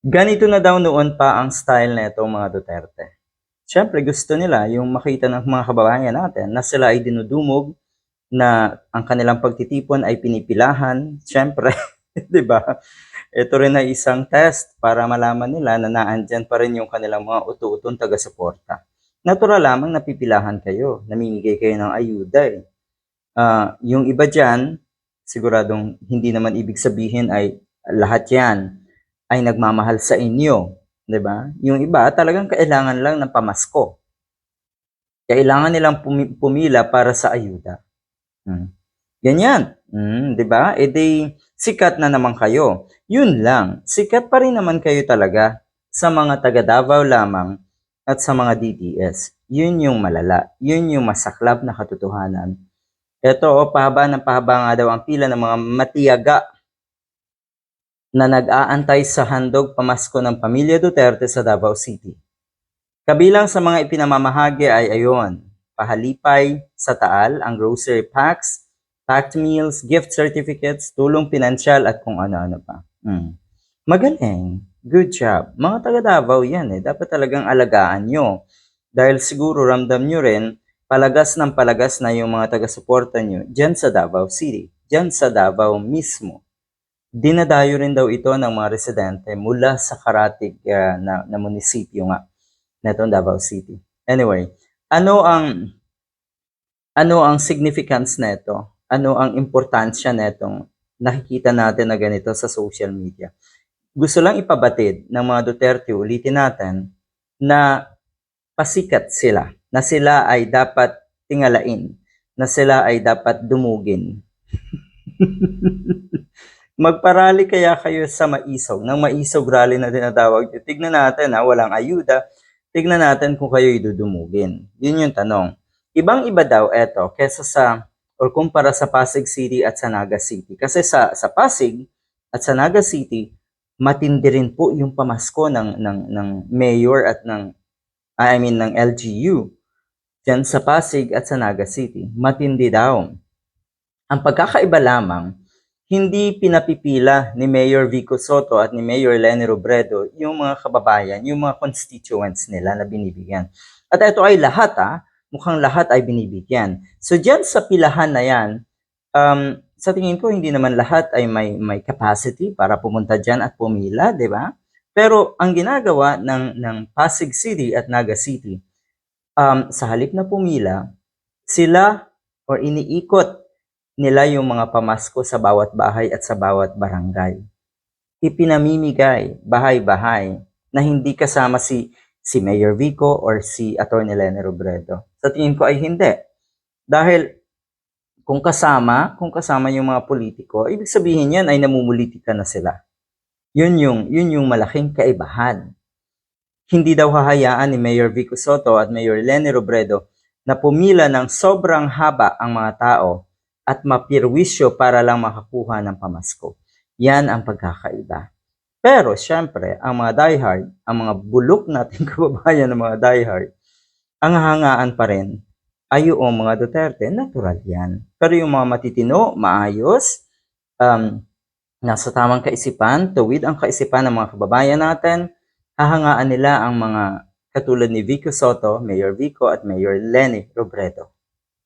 Ganito na daw noon pa ang style nitong mga Duterte. Siyempre gusto nila yung makita ng mga kababayan natin na sila ay dinudumog, na ang kanilang pagtitipon ay pinipilahan. Siyempre, 'di ba? Ito rin ay isang test para malaman nila na naandiyan pa rin yung kanilang mga utu-utong taga-suporta. Natural lamang napipilahan kayo, namimigay kayo ng ayuda eh. Yung iba dyan, siguradong hindi naman ibig sabihin ay lahat yan ay nagmamahal sa inyo, 'di ba? Yung iba talagang kailangan lang ng pamasko. Kailangan nilang pumila para sa ayuda. Ganyan, 'di ba? Eh di sikat na naman kayo. Yun lang, sikat pa rin naman kayo talaga sa mga taga Davao lamang at sa mga DDS. Yun yung malala, yun yung masaklap na katotohanan. Ito, pahaba ng pahaba nga daw ang pila ng mga matiyaga na nag-aantay sa handog pamasko ng pamilya Duterte sa Davao City. Kabilang sa mga ipinamamahagi ay ayon, pahalipay sa Taal, ang grocery packs, packed meals, gift certificates, tulong pinansyal at kung ano-ano pa. Magaling. Good job. Mga taga Davao yan eh. Dapat talagang alagaan nyo. Dahil siguro ramdam nyo rin, palagas ng palagas na yung mga taga-suporta nyo dyan sa Davao City. Dyan sa Davao mismo. Dinadayo rin daw ito ng mga residente mula sa karatig na munisipyo nga netong Davao City. Anyway, ano ang significance nito? Ano ang importansya netong nakikita natin na ganito sa social media? Gusto lang ipabatid ng mga Duterte, ulitin natin, na pasikat sila, na sila ay dapat tingalain, na sila ay dapat dumugin. Magparali kaya kayo sa Maisog, ng Maisog rally na tinatawag. Tignan natin walang ayuda. Tignan natin kung kayo idudumugin. Yun yung tanong. Ibang-iba daw eto kesa sa or kumpara sa Pasig City at sa Naga City. Kasi sa Pasig at sa Naga City, matindi rin po yung pamasko ng mayor at ng LGU. Diyan sa Pasig at sa Naga City, matindi daw. Ang pagkakaiba lamang, hindi pinapipila ni Mayor Vico Soto at ni Mayor Leni Robredo yung mga kababayan, yung mga constituents nila na binibigyan. At ito ay lahat mukhang lahat ay binibigyan. So diyan sa pilahan na yan, sa tingin ko hindi naman lahat ay may capacity para pumunta diyan at pumila, di ba? Pero ang ginagawa ng Pasig City at Naga City, sa halip na pumila, sila or iniikot nila yung mga pamasko sa bawat bahay at sa bawat barangay. Ipinamimigay bahay-bahay na hindi kasama si Mayor Vico or si Atty. Leni Robredo. Sa tingin ko ay hindi. Dahil kung kasama yung mga politiko, ibig sabihin yan ay namumulitika na sila. Yun yung malaking kaibahan. Hindi daw hahayaan ni Mayor Vico Soto at Mayor Leni Robredo na pumila ng sobrang haba ang mga tao at mapirwisyo para lang makakuha ng pamasko. Yan ang pagkakaiba. Pero syempre, ang mga diehard, ang mga bulok nating kababayan ng mga diehard, ang hangaan pa rin ay yung mga Duterte, natural yan. Pero yung mga matitino, maayos, nasa tamang kaisipan, tuwid ang kaisipan ng mga kababayan natin, hahangaan nila ang mga katulad ni Vico Soto, Mayor Vico at Mayor Leni Robredo.